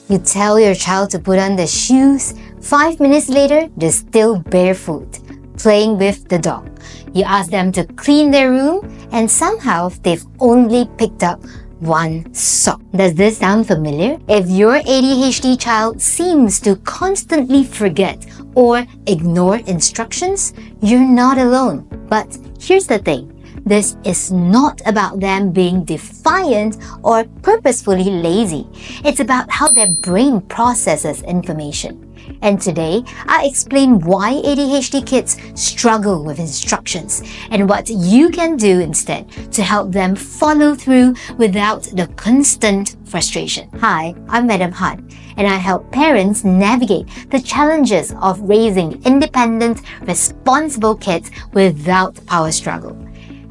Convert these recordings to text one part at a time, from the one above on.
You tell your child to put on their shoes. 5 minutes later, they're still barefoot, playing with the dog. You ask them to clean their room, and somehow they've only picked up one sock. Does this sound familiar? If your ADHD child seems to constantly forget or ignore instructions, you're not alone. But here's the thing. This is not about them being defiant or purposefully lazy. It's about how their brain processes information. And today, I explain why ADHD kids struggle with instructions and what you can do instead to help them follow through without the constant frustration. Hi, I'm Madam Han, and I help parents navigate the challenges of raising independent, responsible kids without power struggle.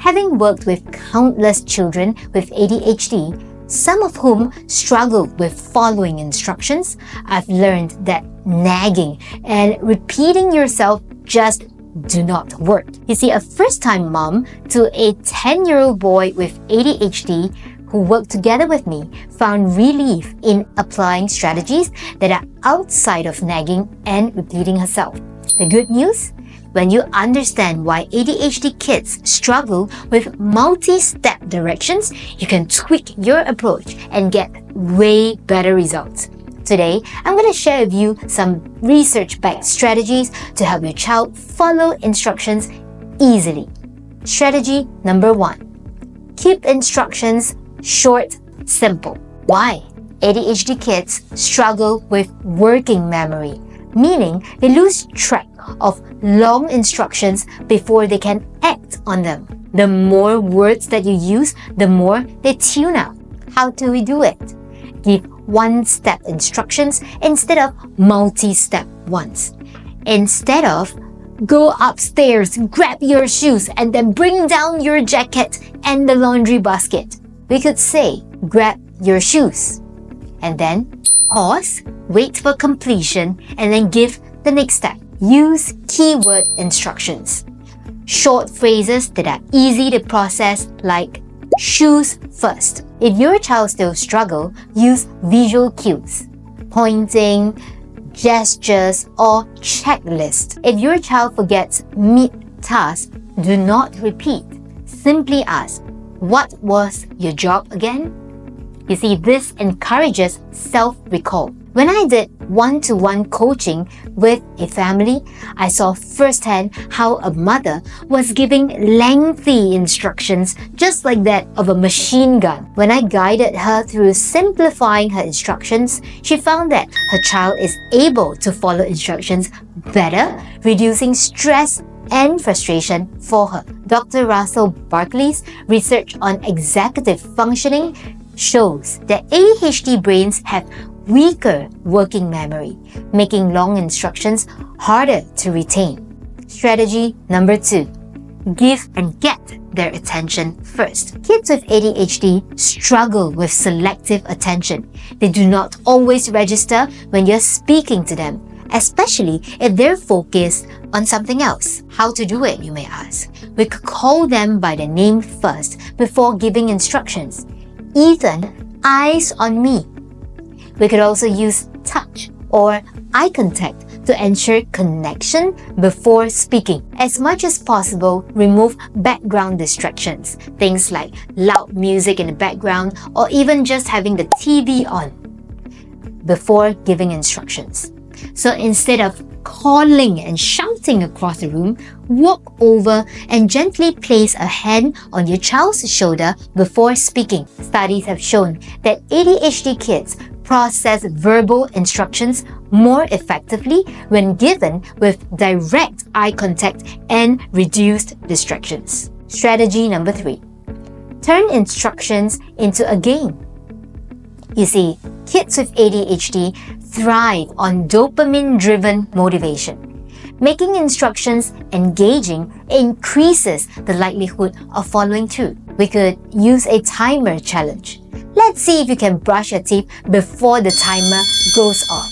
Having worked with countless children with ADHD, some of whom struggle with following instructions, I've learned that nagging and repeating yourself just do not work. You see, a first-time mom to a 10-year-old boy with ADHD who worked together with me found relief in applying strategies that are outside of nagging and repeating herself. The good news? When you understand why ADHD kids struggle with multi-step directions, you can tweak your approach and get way better results. Today, I'm going to share with you some research-backed strategies to help your child follow instructions easily. Strategy number 1. Keep instructions short, simple. Why? ADHD kids struggle with working memory, meaning they lose track of long instructions before they can act on them. The more words that you use, the more they tune out. How do we do it? Give one-step instructions instead of multi-step ones. Instead of go upstairs, grab your shoes, and then bring down your jacket and the laundry basket, we could say, grab your shoes. And then pause, wait for completion, and then give the next step. Use keyword instructions. Short phrases that are easy to process, like shoes first. If your child still struggles, use visual cues, pointing, gestures, or checklist. If your child forgets mid-task, do not repeat. Simply ask, what was your job again? You see, this encourages self-recall. When I did one-to-one coaching with a family, I saw firsthand how a mother was giving lengthy instructions just like that of a machine gun. When I guided her through simplifying her instructions, she found that her child is able to follow instructions better, reducing stress and frustration for her. Dr. Russell Barkley's research on executive functioning shows that ADHD brains have weaker working memory, making long instructions harder to retain. Strategy number 2. Give and get their attention first. Kids with ADHD struggle with selective attention. They do not always register when you're speaking to them, especially if they're focused on something else. How to do it, you may ask? We could call them by their name first before giving instructions. Ethan, eyes on me. We could also use touch or eye contact to ensure connection before speaking. As much as possible, remove background distractions, things like loud music in the background or even just having the TV on before giving instructions. So instead of calling and shouting across the room, walk over and gently place a hand on your child's shoulder before speaking. Studies have shown that ADHD kids process verbal instructions more effectively when given with direct eye contact and reduced distractions. Strategy number 3. Turn instructions into a game. You see, kids with ADHD thrive on dopamine-driven motivation. Making instructions engaging increases the likelihood of following through. We could use a timer challenge. Let's see if you can brush your teeth before the timer goes off.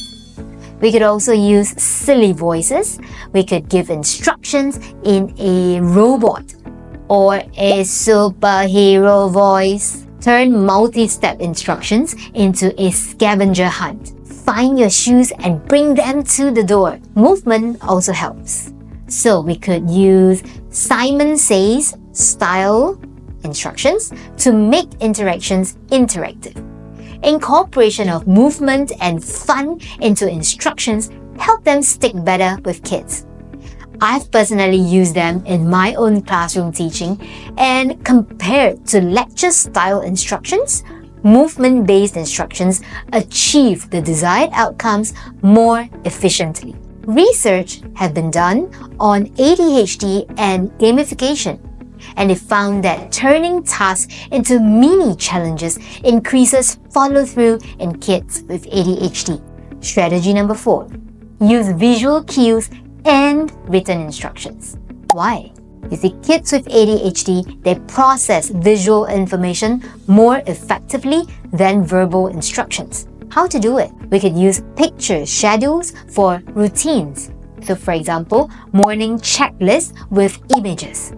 We could also use silly voices. We could give instructions in a robot or a superhero voice. Turn multi-step instructions into a scavenger hunt. find your shoes and bring them to the door. Movement also helps. So we could use Simon Says style instructions to make interactions interactive. Incorporation of movement and fun into instructions help them stick better with kids. I've personally used them in my own classroom teaching, and compared to lecture-style instructions, movement-based instructions achieve the desired outcomes more efficiently. Research has been done on ADHD and gamification, and it found that turning tasks into mini challenges increases follow-through in kids with ADHD. Strategy number 4. Use visual cues and written instructions. Why? You see, kids with ADHD, they process visual information more effectively than verbal instructions. How to do it? We could use picture schedules for routines. So for example, morning checklist with images.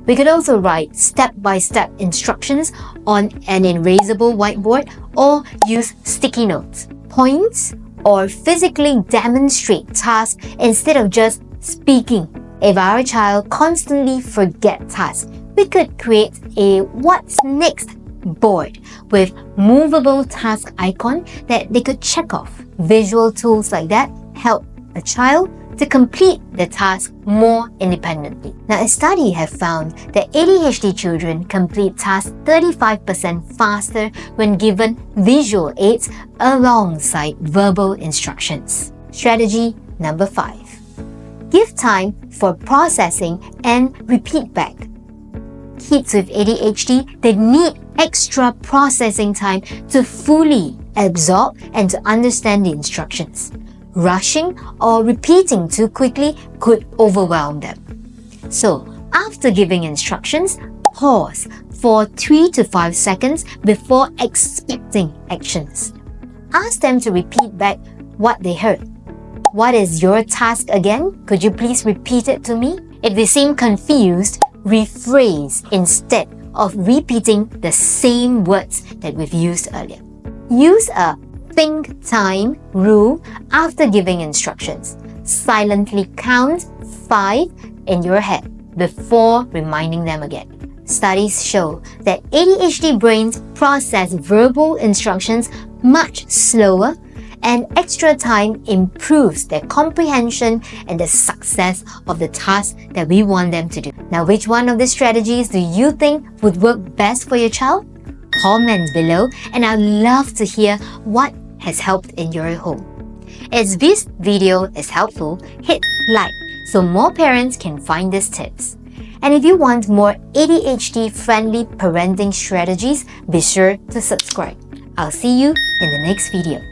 We could also write step-by-step instructions on an erasable whiteboard or use sticky notes. Points or physically demonstrate tasks instead of just speaking. If our child constantly forgets tasks, we could create a what's next board with movable task icon that they could check off. Visual tools like that help a child to complete the task more independently. Now, a study has found that ADHD children complete tasks 35% faster when given visual aids alongside verbal instructions. Strategy number 5. Give time for processing and repeat back. Kids with ADHD, they need extra processing time to fully absorb and to understand the instructions. Rushing or repeating too quickly could overwhelm them. So, after giving instructions, pause for 3 to 5 seconds before expecting actions. Ask them to repeat back what they heard. What is your task again? Could you please repeat it to me? If they seem confused, rephrase instead of repeating the same words that we've used earlier. Use a think time rule after giving instructions. Silently count 5 in your head before reminding them again. Studies show that ADHD brains process verbal instructions much slower, and extra time improves their comprehension and the success of the task that we want them to do. Now, which one of these strategies do you think would work best for your child? Comment below, and I'd love to hear what has helped in your home. If this video is helpful, hit like so more parents can find these tips. And if you want more ADHD-friendly parenting strategies, be sure to subscribe. I'll see you in the next video.